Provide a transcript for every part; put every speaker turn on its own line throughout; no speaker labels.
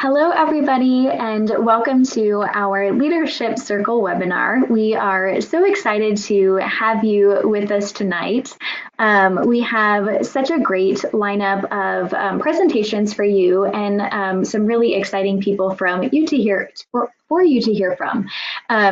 Hello, everybody, and welcome to our Leadership Circle webinar. We are so excited to have you with us tonight. We have such a great lineup of presentations for you and some really exciting people for you to hear from.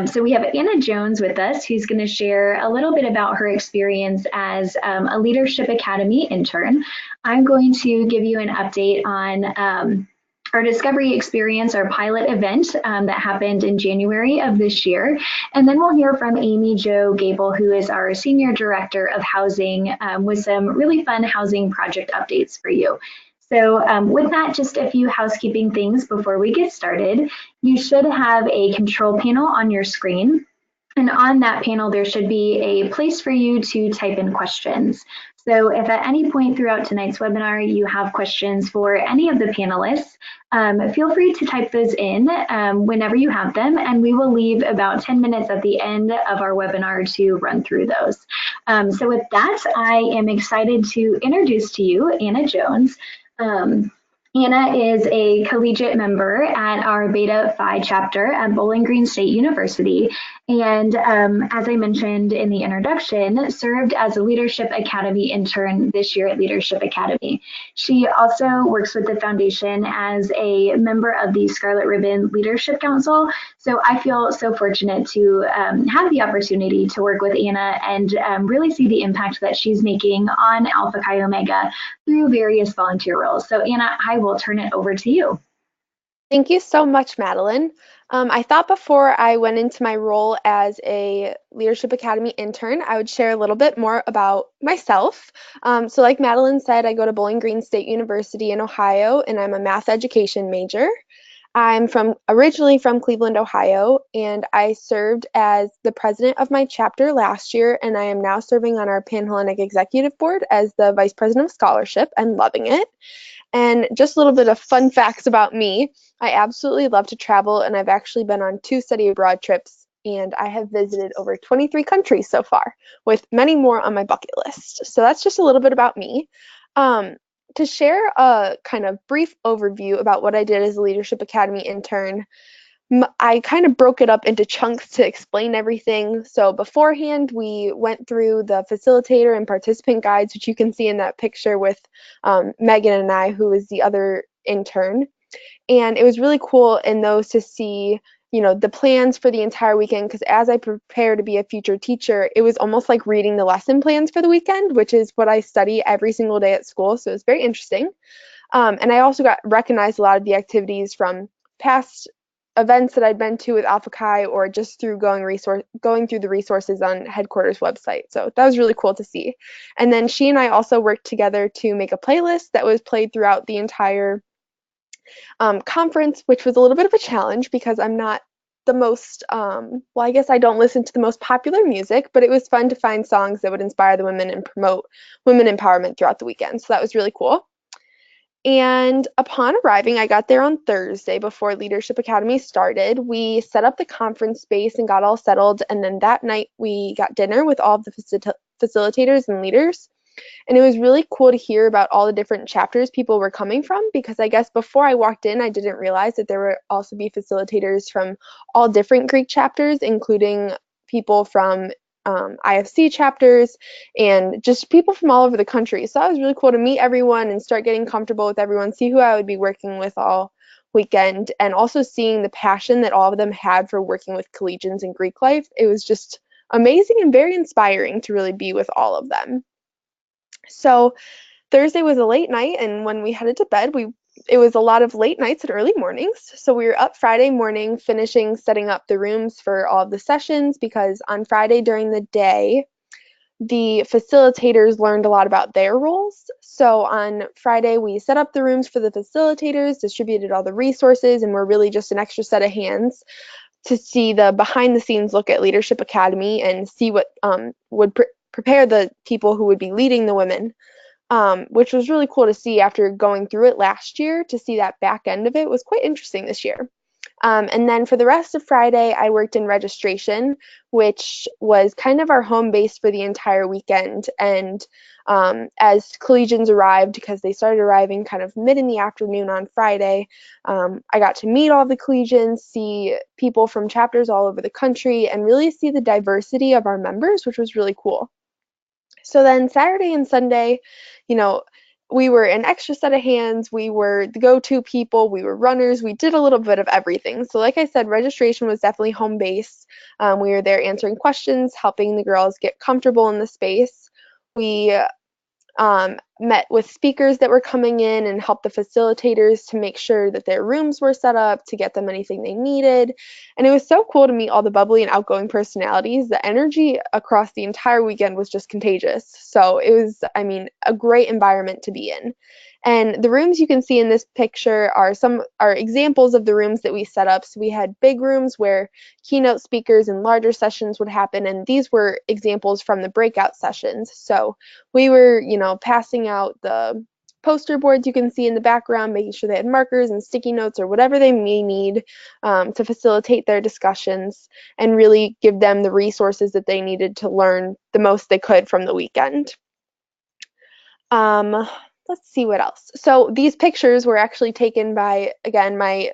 So we have Anna Jones with us, who's going to share a little bit about her experience as a Leadership Academy intern. I'm going to give you an update on our Discovery Experience, our pilot event that happened in January of this year. And then we'll hear from Amy Jo Gabel, who is our Senior Director of Housing, with some really fun housing project updates for you. So with that, just a few housekeeping things before we get started. You should have a control panel on your screen. And on that panel, there should be a place for you to type in questions. So if at any point throughout tonight's webinar you have questions for any of the panelists, feel free to type those in whenever you have them, and we will leave about 10 minutes at the end of our webinar to run through those. So with that, I am excited to introduce to you Anna Jones. Anna is a collegiate member at our Beta Phi chapter at Bowling Green State University. And as I mentioned in the introduction, served as a Leadership Academy intern this year at Leadership Academy. She also works with the foundation as a member of the Scarlet Ribbon Leadership Council. So I feel so fortunate to have the opportunity to work with Anna and really see the impact that she's making on Alpha Chi Omega through various volunteer roles. So Anna, I will turn it over to you.
Thank you so much, Madeline. I thought before I went into my role as a Leadership Academy intern, I would share a little bit more about myself. So like Madeline said, I go to Bowling Green State University in Ohio, and I'm a math education major. I'm originally from Cleveland, Ohio, and I served as the president of my chapter last year, and I am now serving on our Pan-Hellenic Executive Board as the vice president of scholarship and loving it. And just a little bit of fun facts about me. I absolutely love to travel, and I've actually been on 2 study abroad trips, and I have visited over 23 countries so far, with many more on my bucket list. So that's just a little bit about me. To share a kind of brief overview about what I did as a Leadership Academy intern, I kind of broke it up into chunks to explain everything. So beforehand, we went through the facilitator and participant guides, which you can see in that picture with Megan and I, who is the other intern. And it was really cool in those to see, the plans for the entire weekend, because as I prepare to be a future teacher, it was almost like reading the lesson plans for the weekend, which is what I study every single day at school. So it was very interesting. And I also got recognized a lot of the activities from past events that I'd been to with Alpha Chi, or just through going through the resources on headquarters website. So that was really cool to see. And then she and I also worked together to make a playlist that was played throughout the entire conference, which was a little bit of a challenge because I'm not the most, I guess I don't listen to the most popular music, but it was fun to find songs that would inspire the women and promote women empowerment throughout the weekend. So that was really cool. And upon arriving, I got there on Thursday before Leadership Academy started. We set up the conference space and got all settled. And then that night we got dinner with all of the facilitators and leaders. And it was really cool to hear about all the different chapters people were coming from, because I guess before I walked in, I didn't realize that there would also be facilitators from all different Greek chapters, including people from IFC chapters and just people from all over the country. So that was really cool to meet everyone and start getting comfortable with everyone, see who I would be working with all weekend, and also seeing the passion that all of them had for working with collegians in Greek life. It was just amazing and very inspiring to really be with all of them. So Thursday was a late night, and when we headed to bed, it was a lot of late nights and early mornings. So we were up Friday morning finishing setting up the rooms for all of the sessions, because on Friday during the day, the facilitators learned a lot about their roles. So on Friday, we set up the rooms for the facilitators, distributed all the resources, and we're really just an extra set of hands to see the behind the scenes look at Leadership Academy and see what would prepare the people who would be leading the women, which was really cool to see after going through it last year. To see that back end of it was quite interesting this year. And then for the rest of Friday, I worked in registration, which was kind of our home base for the entire weekend. And as collegians arrived, because they started arriving kind of mid in the afternoon on Friday, I got to meet all the collegians, see people from chapters all over the country, and really see the diversity of our members, which was really cool. So then Saturday and Sunday, you know, we were an extra set of hands, we were the go-to people, we were runners, we did a little bit of everything. So like I said, registration was definitely home base. We were there answering questions, helping the girls get comfortable in the space. We met with speakers that were coming in and helped the facilitators to make sure that their rooms were set up to get them anything they needed. And it was so cool to meet all the bubbly and outgoing personalities. The energy across the entire weekend was just contagious. So it was, I mean, a great environment to be in. And the rooms you can see in this picture are examples of the rooms that we set up. So we had big rooms where keynote speakers and larger sessions would happen, and these were examples from the breakout sessions. So we were, passing out the poster boards you can see in the background, making sure they had markers and sticky notes or whatever they may need to facilitate their discussions and really give them the resources that they needed to learn the most they could from the weekend. Um, let's see what else. So these pictures were actually taken by, again, my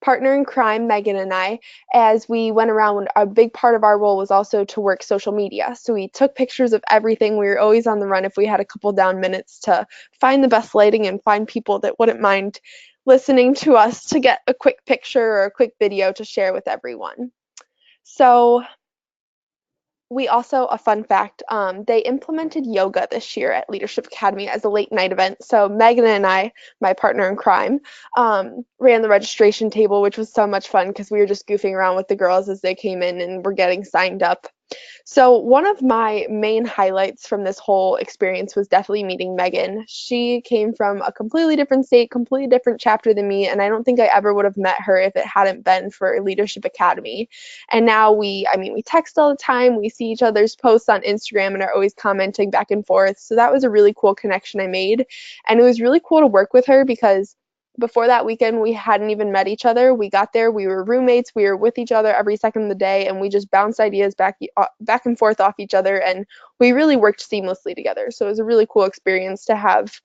partner in crime, Megan, and I, as we went around. A big part of our role was also to work social media. So we took pictures of everything. We were always on the run if we had a couple down minutes to find the best lighting and find people that wouldn't mind listening to us to get a quick picture or a quick video to share with everyone. So we also, a fun fact, they implemented yoga this year at Leadership Academy as a late night event. So Megan and I, my partner in crime, ran the registration table, which was so much fun because we were just goofing around with the girls as they came in and were getting signed up. So one of my main highlights from this whole experience was definitely meeting Megan. She came from a completely different state, completely different chapter than me, and I don't think I ever would have met her if it hadn't been for Leadership Academy. And now we text all the time, we see each other's posts on Instagram and are always commenting back and forth. So that was a really cool connection I made. And it was really cool to work with her because before that weekend, we hadn't even met each other. We got there, we were roommates, we were with each other every second of the day, and we just bounced ideas back and forth off each other, and we really worked seamlessly together. So it was a really cool experience to have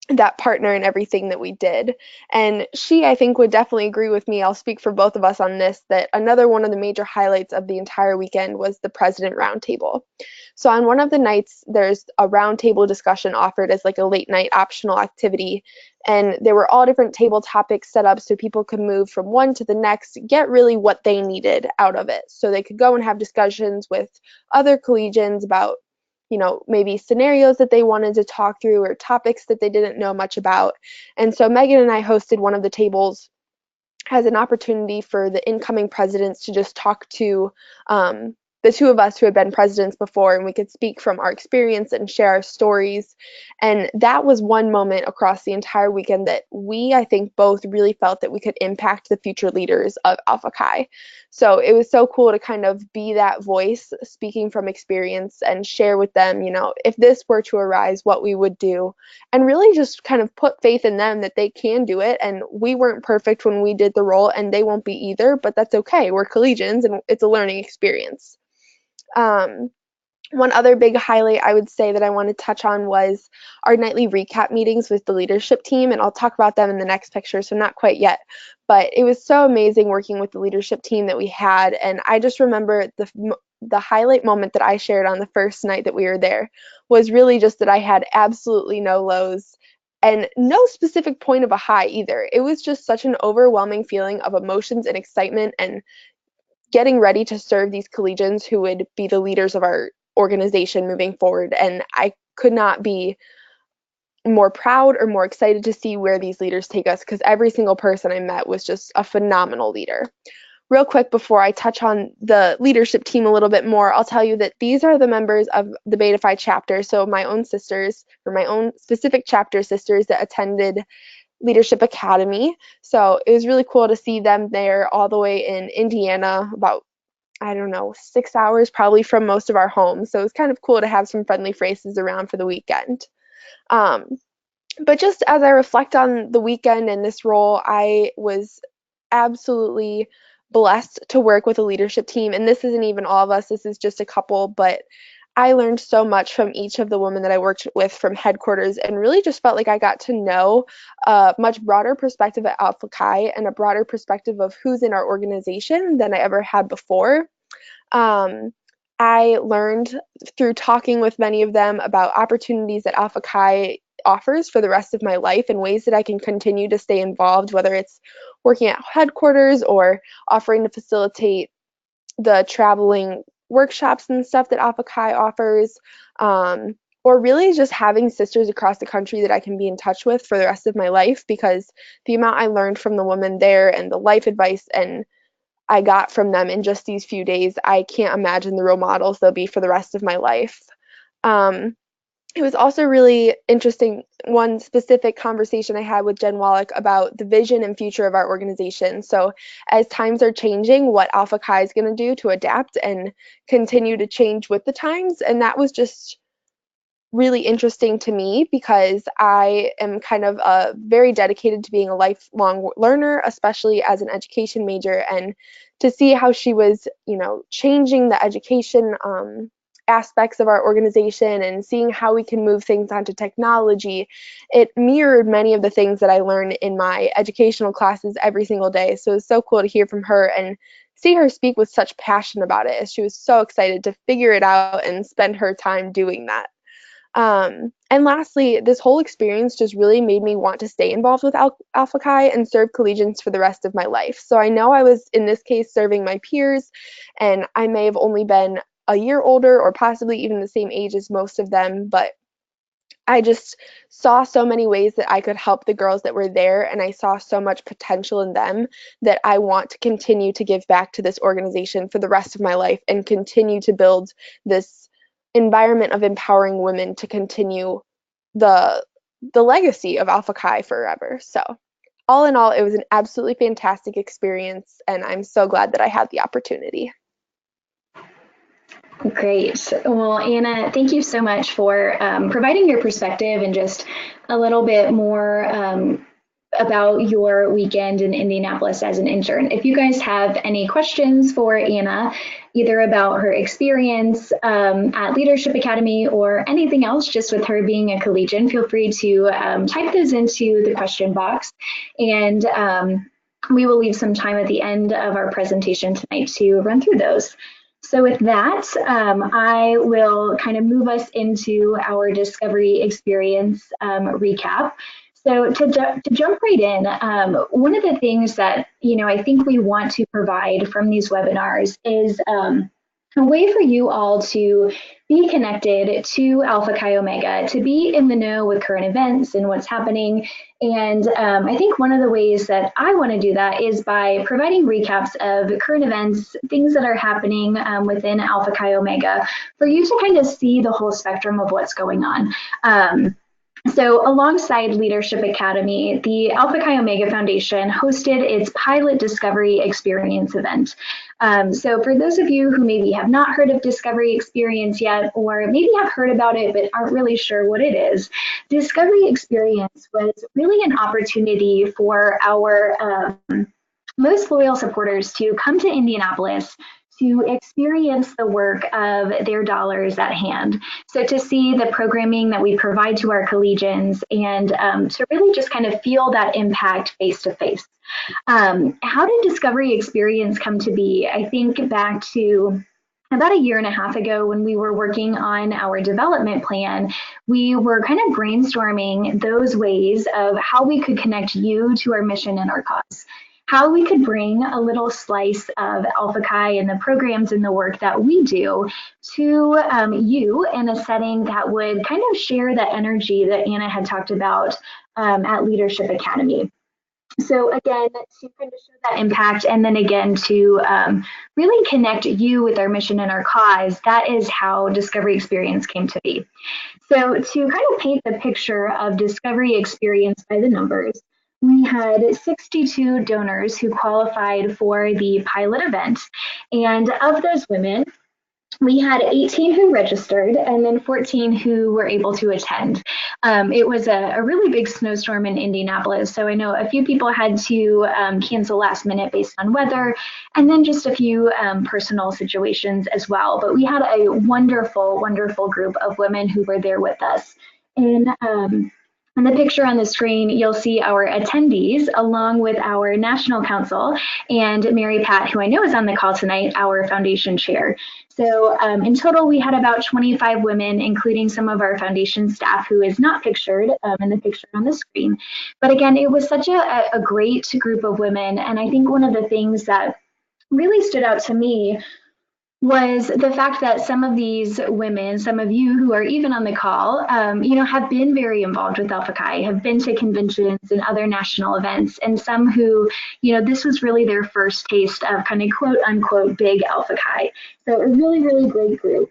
that partner in everything that we did. And she, I think, would definitely agree with me. I'll speak for both of us on this, that another one of the major highlights of the entire weekend was the President Roundtable. So on one of the nights, there's a roundtable discussion offered as like a late night optional activity. And there were all different table topics set up so people could move from one to the next, get really what they needed out of it. So they could go and have discussions with other collegians about maybe scenarios that they wanted to talk through or topics that they didn't know much about. And so Megan and I hosted one of the tables as an opportunity for the incoming presidents to just talk to the two of us who had been presidents before, and we could speak from our experience and share our stories. And that was one moment across the entire weekend that we, I think, both really felt that we could impact the future leaders of Alpha Chi. So it was so cool to kind of be that voice speaking from experience and share with them, if this were to arise, what we would do, and really just kind of put faith in them that they can do it. And we weren't perfect when we did the role, and they won't be either, but that's okay. We're collegians and it's a learning experience. One other big highlight I would say that I want to touch on was our nightly recap meetings with the leadership team, and I'll talk about them in the next picture, so not quite yet. But it was so amazing working with the leadership team that we had, and I just remember the highlight moment that I shared on the first night that we were there was really just that I had absolutely no lows and no specific point of a high either. It was just such an overwhelming feeling of emotions and excitement and getting ready to serve these collegians who would be the leaders of our organization moving forward. And I could not be more proud or more excited to see where these leaders take us, because every single person I met was just a phenomenal leader. Real quick, before I touch on the leadership team a little bit more, I'll tell you that these are the members of the Beta Phi chapter, so my own sisters, or my own specific chapter sisters that attended Leadership Academy. So it was really cool to see them there all the way in Indiana, about, I don't know, 6 hours probably from most of our homes. So it was kind of cool to have some friendly faces around for the weekend. But just as I reflect on the weekend and this role, I was absolutely blessed to work with a leadership team. And this isn't even all of us, this is just a couple, but I learned so much from each of the women that I worked with from headquarters and really just felt like I got to know a much broader perspective at Alpha Chi and a broader perspective of who's in our organization than I ever had before. Um, I learned through talking with many of them about opportunities that Alpha Chi offers for the rest of my life and ways that I can continue to stay involved, whether it's working at headquarters or offering to facilitate the traveling workshops and stuff that Alpha Chi offers, or really just having sisters across the country that I can be in touch with for the rest of my life because the amount I learned from the women there and the life advice and I got from them in just these few days, I can't imagine the role models they'll be for the rest of my life. Um, it was also really interesting, one specific conversation I had with Jen Wallach about the vision and future of our organization. So, as times are changing, what Alpha Chi is going to do to adapt and continue to change with the times. And that was just really interesting to me because I am kind of very dedicated to being a lifelong learner, especially as an education major, and to see how she was, changing the education aspects of our organization and seeing how we can move things onto technology, it mirrored many of the things that I learned in my educational classes every single day. So it was so cool to hear from her and see her speak with such passion about it, as she was so excited to figure it out and spend her time doing that. And lastly, this whole experience just really made me want to stay involved with Alpha Chi and serve collegians for the rest of my life. So I know I was, in this case, serving my peers, and I may have only been a year older or possibly even the same age as most of them, but I just saw so many ways that I could help the girls that were there, and I saw so much potential in them that I want to continue to give back to this organization for the rest of my life and continue to build this environment of empowering women to continue the the legacy of Alpha Chi forever. So, all in all, it was an absolutely fantastic experience, and I'm so glad that I had the opportunity.
Great. Well, Anna, thank you so much for providing your perspective and just a little bit more about your weekend in Indianapolis as an intern. If you guys have any questions for Anna, either about her experience at Leadership Academy or anything else just with her being a collegian, feel free to type those into the question box. And we will leave some time at the end of our presentation tonight to run through those. So with that, I will kind of move us into our discovery experience recap. So to jump right in, one of the things that, I think we want to provide from these webinars is a way for you all to be connected to Alpha Chi Omega, to be in the know with current events and what's happening. And I think one of the ways that I want to do that is by providing recaps of current events, things that are happening within Alpha Chi Omega, for you to kind of see the whole spectrum of what's going on. So alongside Leadership Academy, the Alpha Chi Omega Foundation hosted its pilot Discovery Experience event. So for those of you who maybe have not heard of Discovery Experience yet, or maybe have heard about it but aren't really sure what it is, Discovery Experience was really an opportunity for our most loyal supporters to come to Indianapolis to experience the work of their dollars at hand. So to see the programming that we provide to our collegians and to really just kind of feel that impact face to face. How did Discovery Experience come to be? I think back to about a year and a half ago when we were working on our development plan, we were kind of brainstorming those ways of how we could connect you to our mission and our cause, how we could bring a little slice of Alpha Chi and the programs and the work that we do to you in a setting that would kind of share that energy that Anna had talked about at Leadership Academy. So again, to kind of show that impact, and then again to really connect you with our mission and our cause, that is how Discovery Experience came to be. So to kind of paint the picture of Discovery Experience by the numbers, we had 62 donors who qualified for the pilot event. And of those women, we had 18 who registered and then 14 who were able to attend. It was a really big snowstorm in Indianapolis, so I know a few people had to cancel last minute based on weather, and then just a few personal situations as well. But we had a wonderful, wonderful group of women who were there with us. And in the picture on the screen, you'll see our attendees along with our national council and Mary Pat, who I know is on the call tonight, our foundation chair. So in total, we had about 25 women, including some of our foundation staff who is not pictured in the picture on the screen. But again, it was such a great group of women. And I think one of the things that really stood out to me was the fact that some of these women, some of you who are even on the call, have been very involved with Alpha Chi, have been to conventions and other national events, and some who, this was really their first taste of kind of quote unquote big Alpha Chi. So a really, really great group.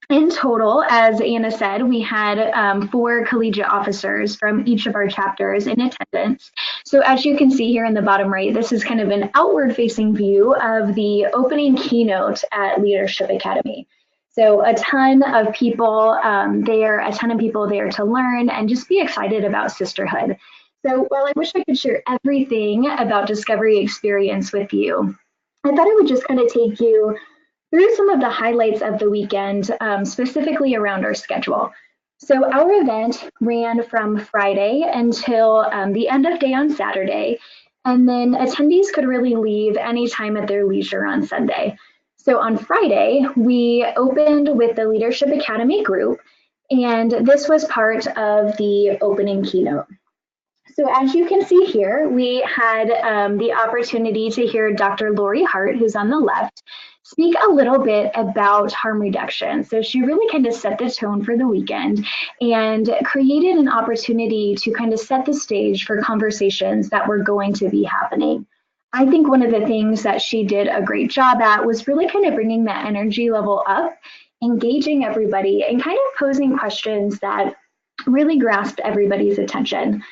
In total, as Anna said, we had 4 collegiate officers from each of our chapters in attendance. So as you can see here in the bottom right, this is kind of an outward-facing view of the opening keynote at Leadership Academy. So a ton of people there, a ton of people there to learn and just be excited about sisterhood. So while I wish I could share everything about Discovery Experience with you, I thought I would just kind of take you through some of the highlights of the weekend, specifically around our schedule. So our event ran from Friday until the end of day on Saturday, and then attendees could really leave anytime at their leisure on Sunday. So on Friday, we opened with the Leadership Academy group, and this was part of the opening keynote. So as you can see here, we had the opportunity to hear Dr. Lori Hart, who's on the left, speak a little bit about harm reduction. So she really kind of set the tone for the weekend and created an opportunity to kind of set the stage for conversations that were going to be happening. I think one of the things that she did a great job at was really kind of bringing that energy level up, engaging everybody, and kind of posing questions that really grasped everybody's attention.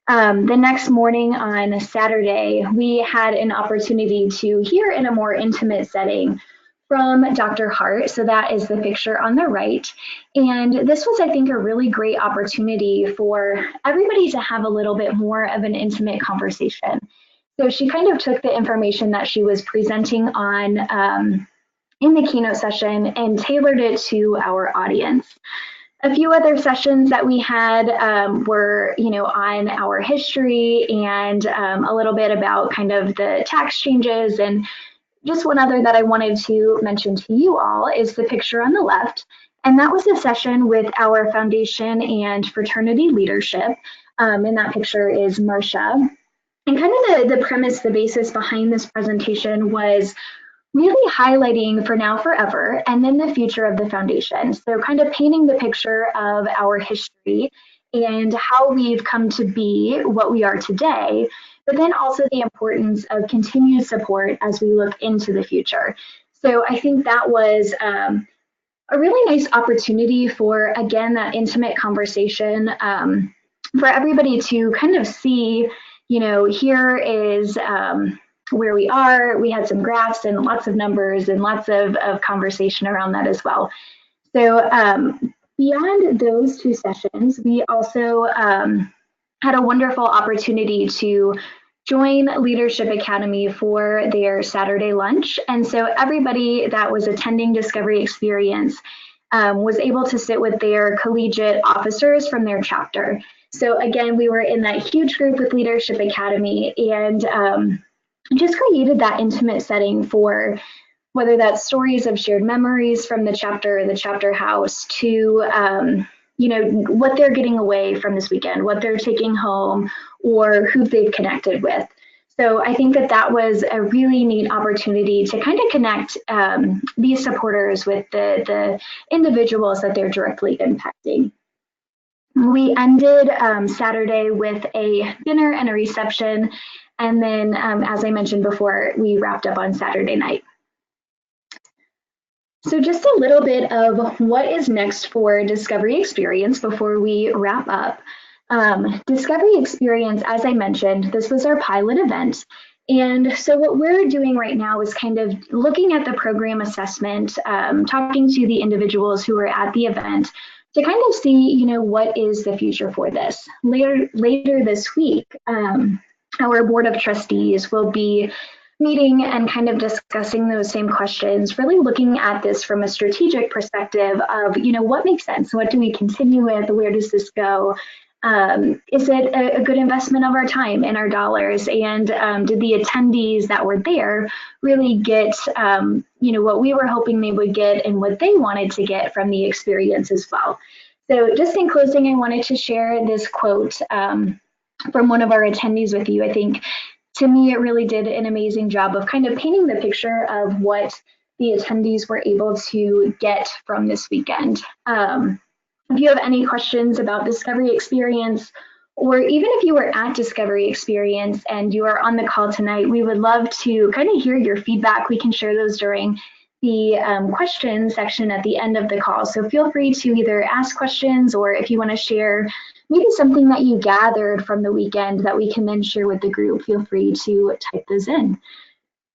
The next morning on Saturday, we had an opportunity to hear in a more intimate setting from Dr. Hart. So that is the picture on the right. And this was, I think, a really great opportunity for everybody to have a little bit more of an intimate conversation. So she kind of took the information that she was presenting on in the keynote session and tailored it to our audience. A few other sessions that we had were, on our history and a little bit about kind of the tax changes. And just one other that I wanted to mention to you all is the picture on the left. And that was a session with our foundation and fraternity leadership. And that picture is Marcia. And kind of the premise, the basis behind this presentation was really highlighting For Now Forever and then the future of the foundation. So kind of painting the picture of our history and how we've come to be what we are today, but then also the importance of continued support as we look into the future. So I think that was a really nice opportunity for, again, that intimate conversation for everybody to kind of see, here is where we are. We had some graphs and lots of numbers and lots of conversation around that as well. So beyond those 2 sessions, we also had a wonderful opportunity to join Leadership Academy for their Saturday lunch. And so everybody that was attending Discovery Experience was able to sit with their collegiate officers from their chapter. So again, we were in that huge group with Leadership Academy and just created that intimate setting for whether that's stories of shared memories from the chapter house to, what they're getting away from this weekend, what they're taking home, or who they've connected with. So I think that was a really neat opportunity to kind of connect these supporters with the individuals that they're directly impacting. We ended Saturday with a dinner and a reception. And then, as I mentioned before, we wrapped up on Saturday night. So just a little bit of what is next for Discovery Experience before we wrap up. Discovery Experience, as I mentioned, this was our pilot event. And so what we're doing right now is kind of looking at the program assessment, talking to the individuals who are at the event to kind of see, what is the future for this. Later this week, our board of trustees will be meeting and kind of discussing those same questions, really looking at this from a strategic perspective of, what makes sense? What do we continue with? Where does this go? Is it a good investment of our time and our dollars? And did the attendees that were there really get, what we were hoping they would get and what they wanted to get from the experience as well? So just in closing, I wanted to share this quote from one of our attendees with you. I think to me, it really did an amazing job of kind of painting the picture of what the attendees were able to get from this weekend. If you have any questions about Discovery Experience, or even if you were at Discovery Experience and you are on the call tonight, we would love to kind of hear your feedback. We can share those during the question section at the end of the call. So feel free to either ask questions, or if you want to share maybe something that you gathered from the weekend that we can then share with the group, feel free to type those in.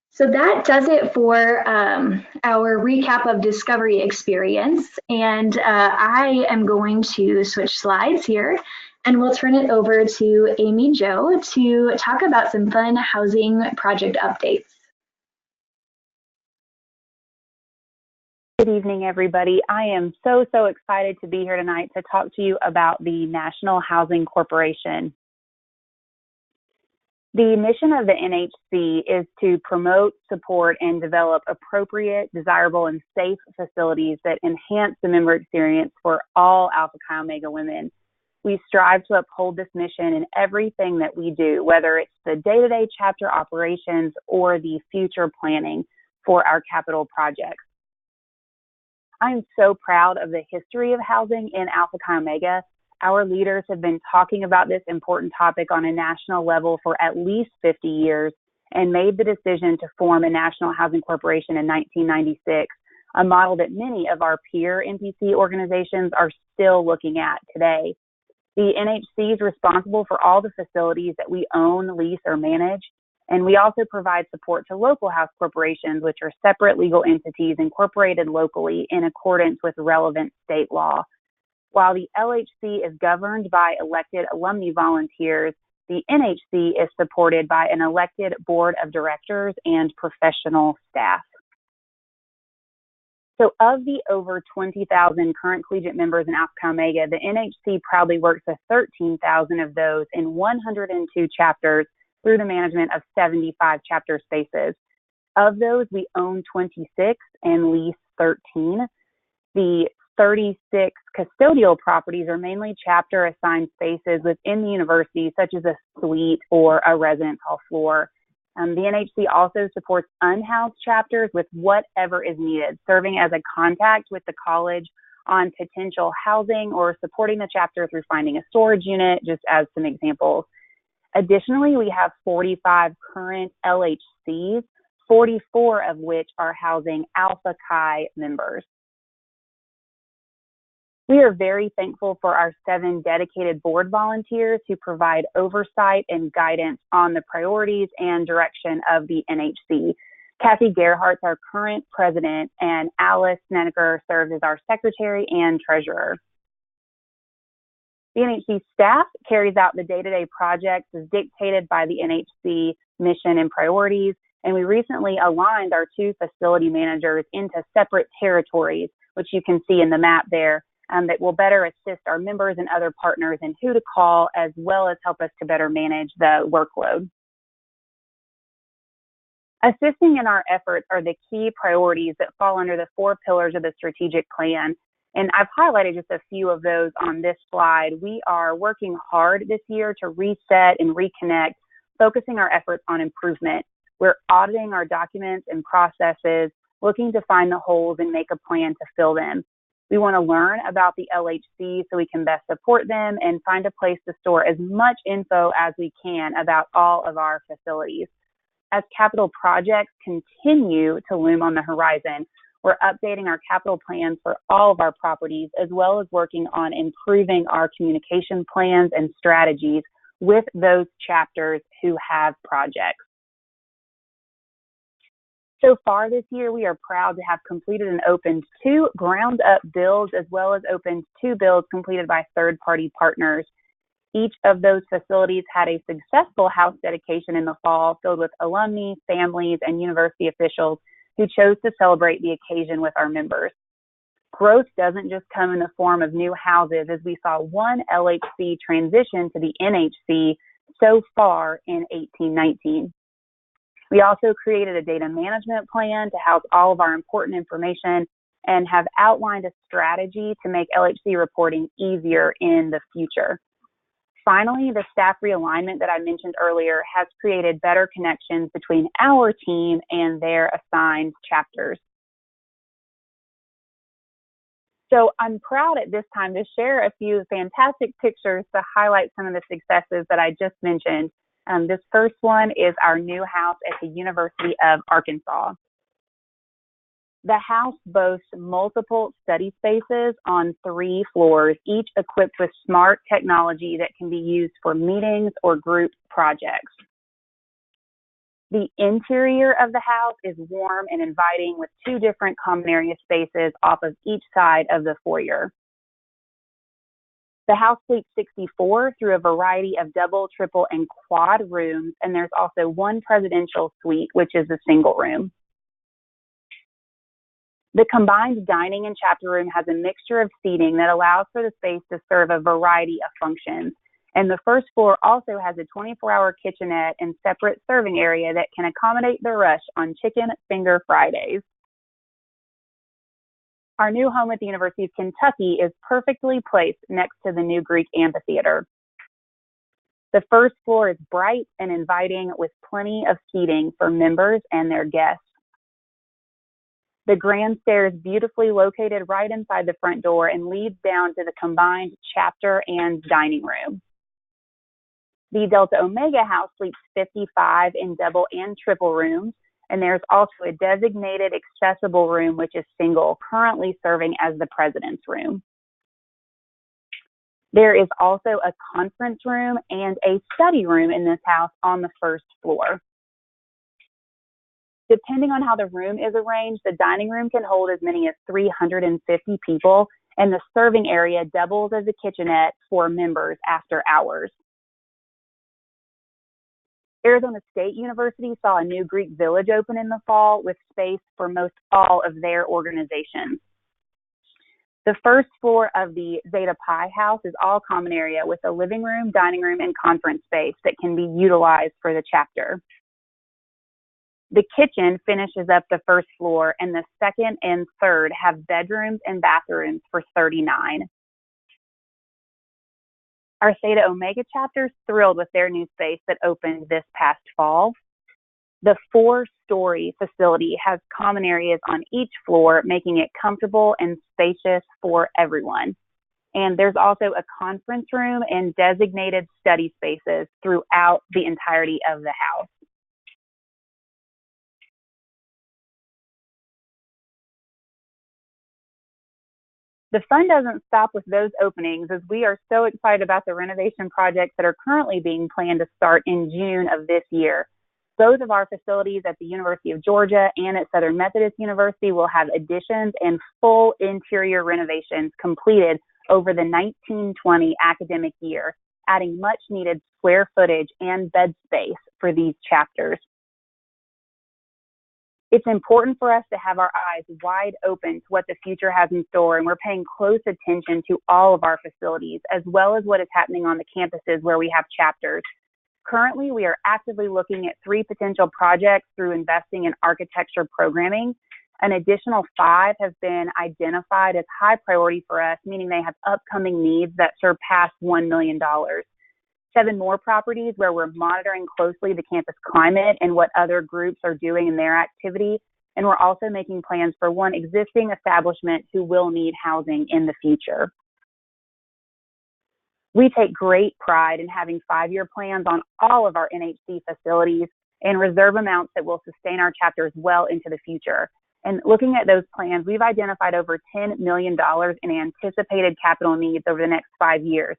So that does it for our recap of Discovery Experience. And I am going to switch slides here, and we'll turn it over to Amy Jo to talk about some fun housing project updates.
Good evening, everybody. I am so excited to be here tonight to talk to you about the National Housing Corporation. The mission of the NHC is to promote, support, and develop appropriate, desirable, and safe facilities that enhance the member experience for all Alpha Chi Omega women. We strive to uphold this mission in everything that we do, whether it's the day-to-day chapter operations or the future planning for our capital projects. I'm so proud of the history of housing in Alpha Chi Omega. Our leaders have been talking about this important topic on a national level for at least 50 years and made the decision to form a National Housing Corporation in 1996, a model that many of our peer NPC organizations are still looking at today. The NHC is responsible for all the facilities that we own, lease, or manage, and we also provide support to local house corporations, which are separate legal entities incorporated locally in accordance with relevant state law. While the LHC is governed by elected alumni volunteers, the NHC is supported by an elected board of directors and professional staff. So of the over 20,000 current collegiate members in Alpha Chi Omega, the NHC proudly works with 13,000 of those in 102 chapters through the management of 75 chapter spaces. Of those, we own 26 and lease 13. The 36 custodial properties are mainly chapter assigned spaces within the university, such as a suite or a residence hall floor. The NHC also supports unhoused chapters with whatever is needed, serving as a contact with the college on potential housing or supporting the chapter through finding a storage unit, just as some examples. Additionally, we have 45 current LHCs, 44 of which are housing Alpha Chi members. We are very thankful for our 7 dedicated board volunteers who provide oversight and guidance on the priorities and direction of the NHC. Kathy Gerhardt's our current president, and Alice Snedeker serves as our secretary and treasurer. The NHC staff carries out the day-to-day projects as dictated by the NHC mission and priorities, and we recently aligned our 2 facility managers into separate territories, which you can see in the map there, that will better assist our members and other partners in who to call, as well as help us to better manage the workload. Assisting in our efforts are the key priorities that fall under the 4 pillars of the strategic plan. And I've highlighted just a few of those on this slide. We are working hard this year to reset and reconnect, focusing our efforts on improvement. We're auditing our documents and processes, looking to find the holes and make a plan to fill them. We want to learn about the LHC so we can best support them and find a place to store as much info as we can about all of our facilities. As capital projects continue to loom on the horizon, we're updating our capital plans for all of our properties, as well as working on improving our communication plans and strategies with those chapters who have projects. So far this year, we are proud to have completed and opened 2 ground-up builds, as well as opened 2 builds completed by third-party partners. Each of those facilities had a successful house dedication in the fall, filled with alumni, families, and university officials who chose to celebrate the occasion with our members. Growth doesn't just come in the form of new houses, as we saw 1 LHC transition to the NHC so far in 1819. We also created a data management plan to house all of our important information and have outlined a strategy to make LHC reporting easier in the future. Finally, the staff realignment that I mentioned earlier has created better connections between our team and their assigned chapters. So I'm proud at this time to share a few fantastic pictures to highlight some of the successes that I just mentioned. This first one is our new house at the University of Arkansas. The house boasts multiple study spaces on 3 floors, each equipped with smart technology that can be used for meetings or group projects. The interior of the house is warm and inviting, with 2 different common area spaces off of each side of the foyer. The house sleeps 64 through a variety of double, triple, and quad rooms, and there's also 1 presidential suite, which is a single room. The combined dining and chapter room has a mixture of seating that allows for the space to serve a variety of functions. And the first floor also has a 24-hour kitchenette and separate serving area that can accommodate the rush on Chicken Finger Fridays. Our new home at the University of Kentucky is perfectly placed next to the new Greek amphitheater. The first floor is bright and inviting, with plenty of seating for members and their guests. The grand stairs beautifully located right inside the front door and leads down to the combined chapter and dining room. The Delta Omega house sleeps 55 in double and triple rooms, and there's also a designated accessible room, which is single, currently serving as the president's room. There is also a conference room and a study room in this house on the first floor. Depending on how the room is arranged, the dining room can hold as many as 350 people, and the serving area doubles as a kitchenette for members after hours. Arizona State University saw a new Greek village open in the fall, with space for most all of their organizations. The first floor of the Zeta Pi house is all common area, with a living room, dining room, and conference space that can be utilized for the chapter. The kitchen finishes up the first floor, and the second and third have bedrooms and bathrooms for $39. Our Theta Omega chapter is thrilled with their new space that opened this past fall. The 4-story facility has common areas on each floor, making it comfortable and spacious for everyone. And there's also a conference room and designated study spaces throughout the entirety of the house. The fun doesn't stop with those openings, as we are so excited about the renovation projects that are currently being planned to start in June of this year. Both of our facilities at the University of Georgia and at Southern Methodist University will have additions and full interior renovations completed over the 1920 academic year, adding much needed square footage and bed space for these chapters. It's important for us to have our eyes wide open to what the future has in store, and we're paying close attention to all of our facilities, as well as what is happening on the campuses where we have chapters. Currently, we are actively looking at 3 potential projects through investing in architecture programming. An additional 5 have been identified as high priority for us, meaning they have upcoming needs that surpass $1 million. 7 more properties where we're monitoring closely the campus climate and what other groups are doing in their activity. And we're also making plans for 1 existing establishment who will need housing in the future. We take great pride in having 5-year plans on all of our NHC facilities and reserve amounts that will sustain our chapters well into the future. And looking at those plans, we've identified over $10 million in anticipated capital needs over the next 5 years.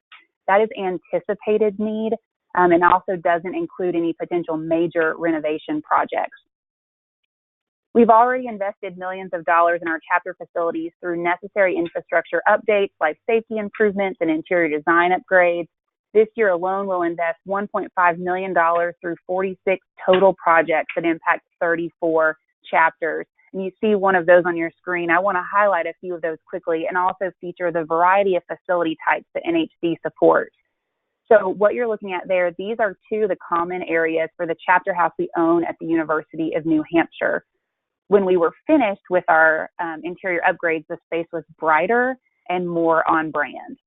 That is anticipated need, and also doesn't include any potential major renovation projects. We've already invested millions of dollars in our chapter facilities through necessary infrastructure updates like safety improvements and interior design upgrades. This year alone, we'll invest $1.5 million through 46 total projects that impact 34 chapters. And you see one of those on your screen. I want to highlight a few of those quickly and also feature the variety of facility types that NHC supports. So what you're looking at there, these are two of the common areas for the chapter house we own at the University of New Hampshire. When we were finished with our interior upgrades, the space was brighter and more on brand.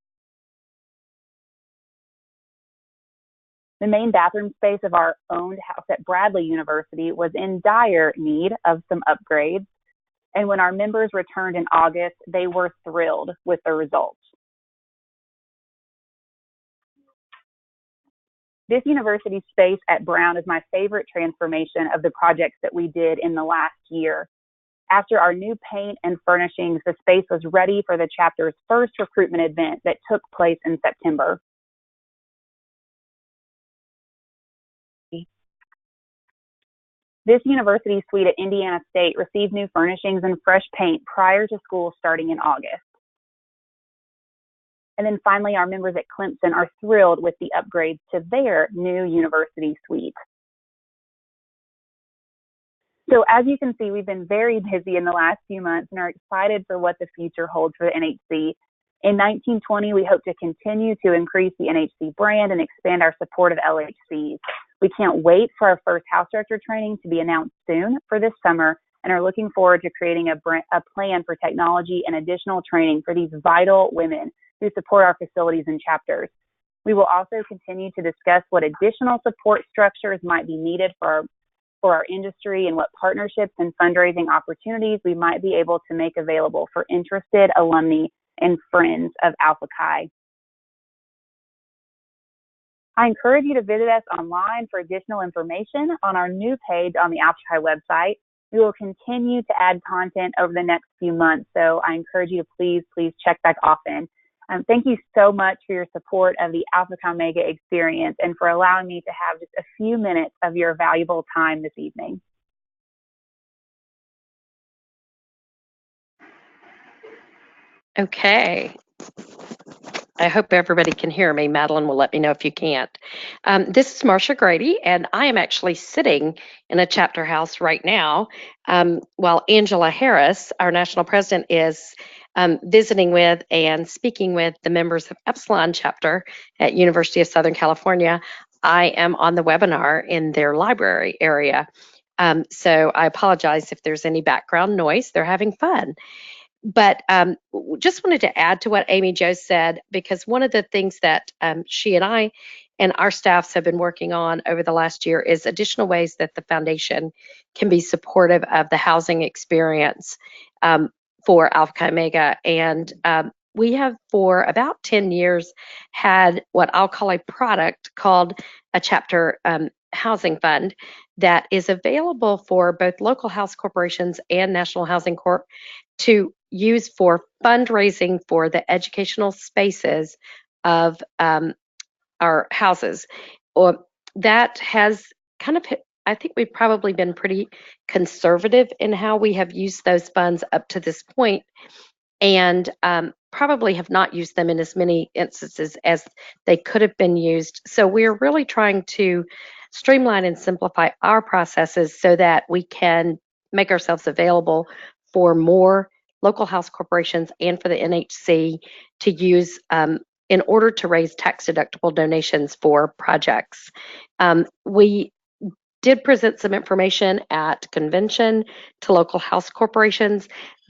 The main bathroom space of our owned house at Bradley University was in dire need of some upgrades. And when our members returned in August, they were thrilled with the results. This university space at Brown is my favorite transformation of the projects that we did in the last year. After our new paint and furnishings, the space was ready for the chapter's first recruitment event that took place in September. This university suite at Indiana State received new furnishings and fresh paint prior to school starting in August. And then finally, our members at Clemson are thrilled with the upgrades to their new university suite. So as you can see, we've been very busy in the last few months and are excited for what the future holds for the NHC. In 1920, we hope to continue to increase the NHC brand and expand our support of LHCs. We can't wait for our first house director training to be announced soon for this summer and are looking forward to creating a plan for technology and additional training for these vital women who support our facilities and chapters. We will also continue to discuss what additional support structures might be needed for our industry and what partnerships and fundraising opportunities we might be able to make available for interested alumni and friends of Alpha Chi. I encourage you to visit us online for additional information on our new page on the Alpha Chi website. We will continue to add content over the next few months, so I encourage you to please check back often. Thank you so much for your support of the Alpha Chi Omega experience and for allowing me to have just a few minutes of your valuable time this evening.
Okay. I hope everybody can hear me. Madeline will let me know if you can't. This is Marcia Grady, and I am actually sitting in a chapter house right now while Angela Harris, our national president, is visiting with and speaking with the members of Epsilon chapter at University of Southern California. I am on the webinar in their library area. So I apologize if there's any background noise. They're having fun. But just wanted to add to what Amy Jo said, because one of the things that she and I and our staffs have been working on over the last year is additional ways that the foundation can be supportive of the housing experience for Alpha Chi Omega. And we have for about 10 years had what I'll call a product called a chapter housing fund that is available for both local house corporations and National Housing Corp to use for fundraising for the educational spaces of our houses. Or that has kind of, I think we've probably been pretty conservative in how we have used those funds up to this point, and probably have not used them in as many instances as they could have been used. So we're really trying to streamline and simplify our processes so that we can make ourselves available for more local house corporations and for the NHC to use in order to raise tax-deductible donations for projects. We did present some information at convention to local house corporations,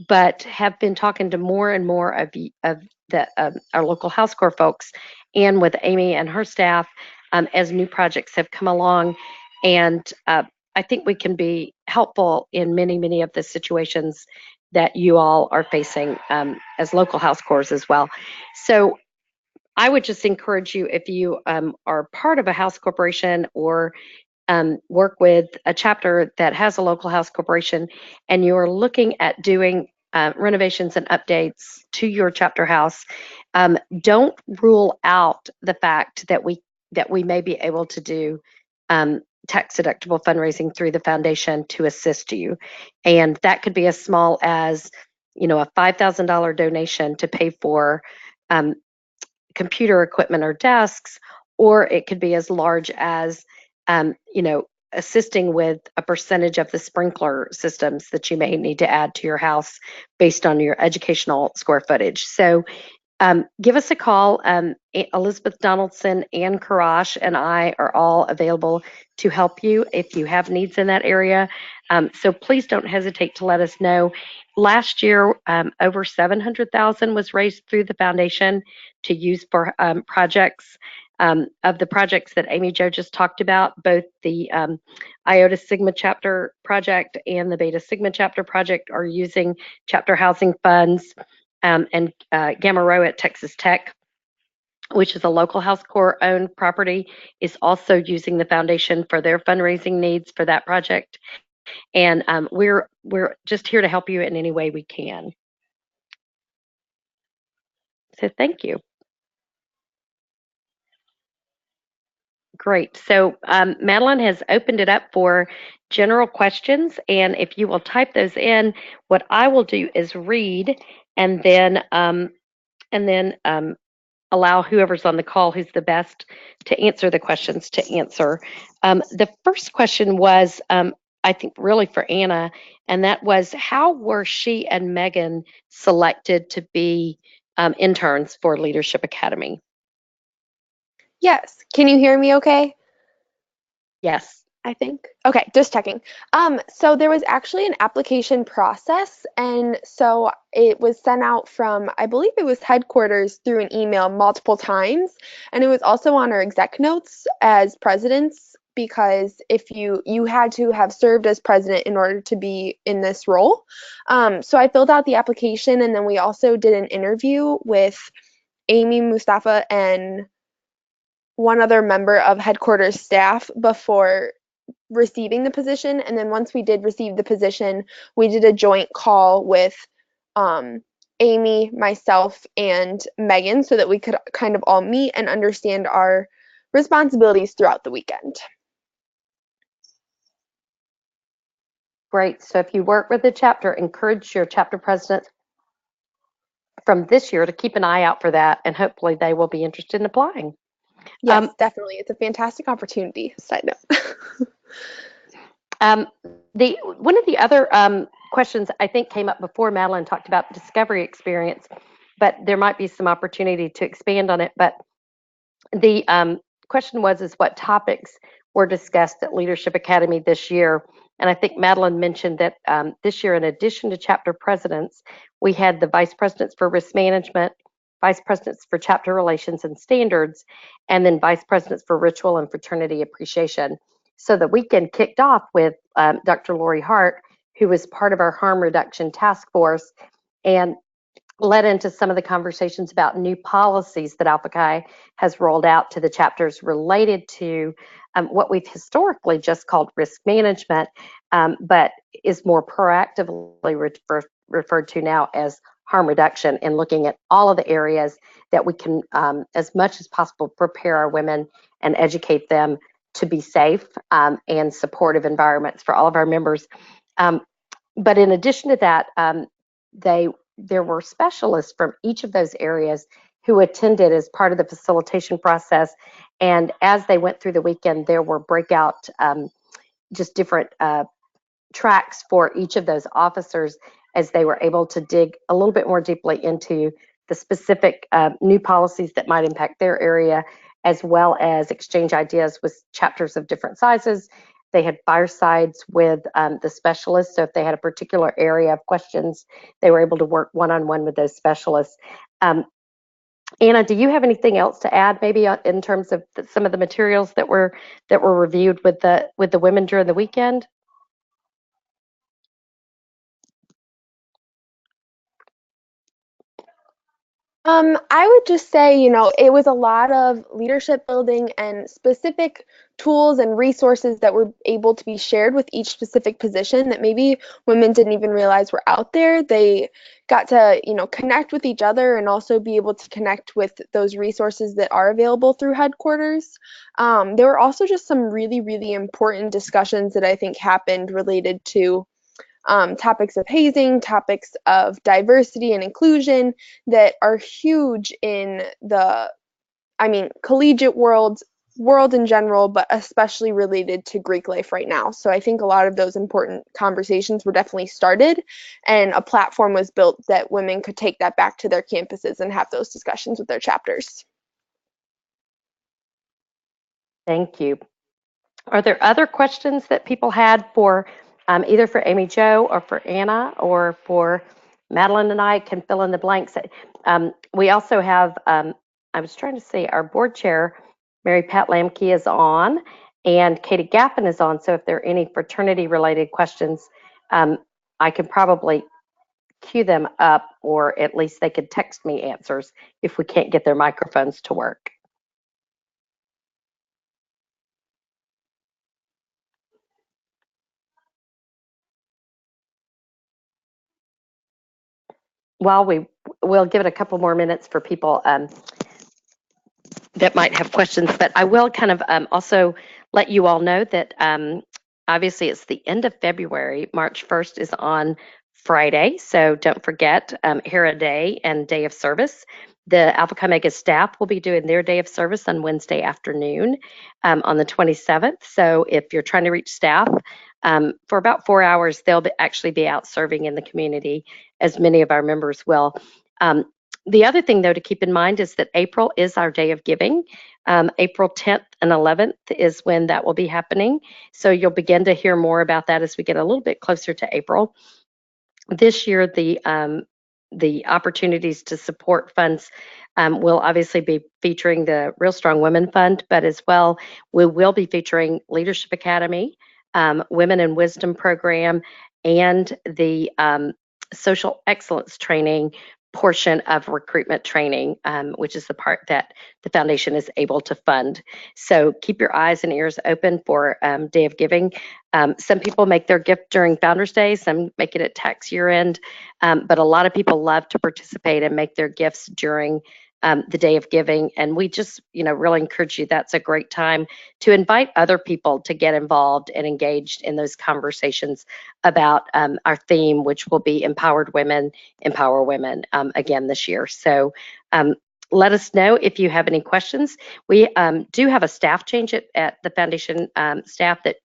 but have been talking to more and more of our local house corp folks and with Amy and her staff as new projects have come along. And I think we can be helpful in many, many of the situations that you all are facing as local house corps as well. So I would just encourage you, if you are part of a house corporation or work with a chapter that has a local house corporation and you're looking at doing renovations and updates to your chapter house, don't rule out the fact that we may be able to do tax-deductible fundraising through the foundation to assist you. And that could be as small as, a $5,000 donation to pay for computer equipment or desks, or it could be as large as, assisting with a percentage of the sprinkler systems that you may need to add to your house based on your educational square footage. So give us a call. Elizabeth Donaldson, Ann Karash, and I are all available to help you if you have needs in that area. So please don't hesitate to let us know. Last year, over $700,000 was raised through the foundation to use for projects. Of the projects that Amy Jo just talked about, both the Iota Sigma chapter project and the Beta Sigma chapter project are using chapter housing funds. And Gamma Rho at Texas Tech, which is a local House Corps owned property, is also using the foundation for their fundraising needs for that project. And we're just here to help you in any way we can. So thank you. Great. So Madeline has opened it up for general questions, and if you will type those in, what I will do is read, and then allow whoever's on the call who's the best to answer the questions to answer. The first question was, I think, really for Anna, and that was, how were she and Megan selected to be interns for Leadership Academy?
Yes. Can you hear me okay?
Yes.
I think. Okay, just checking. So there was actually an application process, and so it was sent out from, I believe it was headquarters through an email multiple times, and it was also on our exec notes as presidents, because if you had to have served as president in order to be in this role. So I filled out the application, and then we also did an interview with Amy, Mustafa, and one other member of headquarters staff before receiving the position. And then once we did receive the position, we did a joint call with Amy, myself, and Megan so that we could kind of all meet and understand our responsibilities throughout the weekend.
Great. So if you work with the chapter, encourage your chapter president from this year to keep an eye out for that, and hopefully they will be interested in applying.
Yes, definitely. It's a fantastic opportunity. Side note.
One of the other questions I think came up before Madeline talked about discovery experience, but there might be some opportunity to expand on it. But the question is what topics were discussed at Leadership Academy this year? And I think Madeline mentioned that this year, in addition to chapter presidents, we had the vice presidents for risk management, vice presidents for chapter relations and standards, and then vice presidents for ritual and fraternity appreciation. So the weekend kicked off with Dr. Lori Hart, who was part of our harm reduction task force, and led into some of the conversations about new policies that Alpha Chi has rolled out to the chapters related to what we've historically just called risk management, but is more proactively referred to now as harm reduction, and looking at all of the areas that we can, as much as possible, prepare our women and educate them to be safe and supportive environments for all of our members. But in addition to that, there were specialists from each of those areas who attended as part of the facilitation process. And as they went through the weekend, there were breakout, just different tracks for each of those officers as they were able to dig a little bit more deeply into the specific new policies that might impact their area, as well as exchange ideas with chapters of different sizes. They had firesides with the specialists, so if they had a particular area of questions, they were able to work one-on-one with those specialists. Anna, do you have anything else to add, maybe in terms of some of the materials that were reviewed with the women during the weekend?
I would just say, it was a lot of leadership building and specific tools and resources that were able to be shared with each specific position that maybe women didn't even realize were out there. They got to, connect with each other and also be able to connect with those resources that are available through headquarters. There were also just some really, really important discussions that I think happened related to topics of hazing, topics of diversity and inclusion that are huge in collegiate world in general, but especially related to Greek life right now. So I think a lot of those important conversations were definitely started, and a platform was built that women could take that back to their campuses and have those discussions with their chapters.
Thank you. Are there other questions that people had for either for Amy Jo or for Anna or for Madeline? And I can fill in the blanks. We also have, I was trying to see, our board chair, Mary Pat Lamke, is on, and Katie Gaffin is on. So if there are any fraternity related questions, I could probably queue them up, or at least they could text me answers if we can't get their microphones to work. While we'll give it a couple more minutes for people that might have questions, but I will kind of also let you all know that obviously it's the end of February. March 1st is on Friday, so don't forget Hera Day and Day of Service. The Alpha Chi Omega staff will be doing their day of service on Wednesday afternoon on the 27th. So if you're trying to reach staff for about 4 hours, they'll actually be out serving in the community, as many of our members will. The other thing, though, to keep in mind is that April is our day of giving. April 10th and 11th is when that will be happening. So you'll begin to hear more about that as we get a little bit closer to April. This year, the opportunities to support funds will obviously be featuring the Real Strong Women Fund, but as well, we will be featuring Leadership Academy, Women in Wisdom Program, and the Social Excellence Training portion of recruitment training, which is the part that the foundation is able to fund. So keep your eyes and ears open for Day of Giving. Some people make their gift during Founders Day, some make it at tax year end, but a lot of people love to participate and make their gifts during the Day of Giving. And we just, really encourage you. That's a great time to invite other people to get involved and engaged in those conversations about our theme, which will be Empowered Women, Empower Women again this year. So let us know if you have any questions. We do have a staff change at the foundation staff that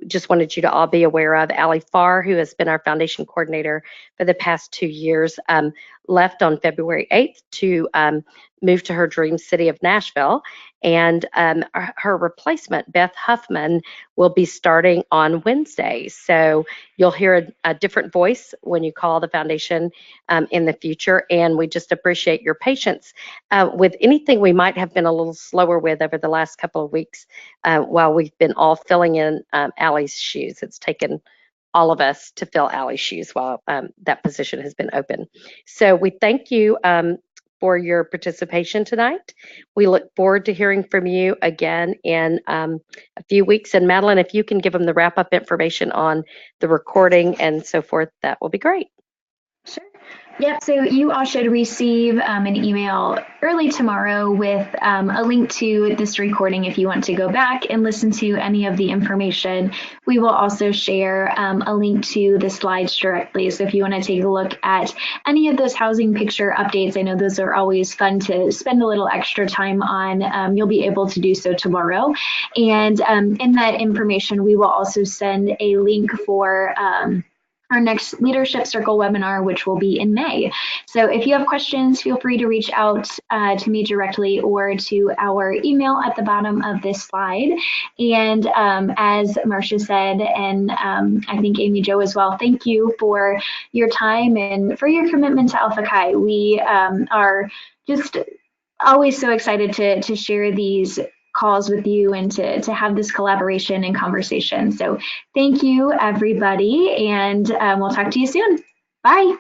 just wanted you to all be aware of. Allie Farr, who has been our foundation coordinator for the past 2 years, left on February 8th to move to her dream city of Nashville. And her replacement, Beth Huffman, will be starting on Wednesday. So you'll hear a different voice when you call the foundation in the future. And we just appreciate your patience with anything we might have been a little slower with over the last couple of weeks while we've been all filling in Allie's shoes. It's taken all of us to fill Allie's shoes while that position has been open. So we thank you for your participation tonight. We look forward to hearing from you again in a few weeks. And Madeline, if you can give them the wrap-up information on the recording and so forth, that will be great.
Sure. Yep, so you all should receive an email early tomorrow with a link to this recording if you want to go back and listen to any of the information. We will also share a link to the slides directly. So if you want to take a look at any of those housing picture updates, I know those are always fun to spend a little extra time on. You'll be able to do so tomorrow. And in that information, we will also send a link for our next Leadership Circle webinar, which will be in May. So if you have questions, feel free to reach out to me directly or to our email at the bottom of this slide. And as Marcia said, and I think Amy Jo as well, thank you for your time and for your commitment to Alpha Chi. We are just always so excited to share these calls with you and to have this collaboration and conversation. So thank you, everybody, and we'll talk to you soon. Bye.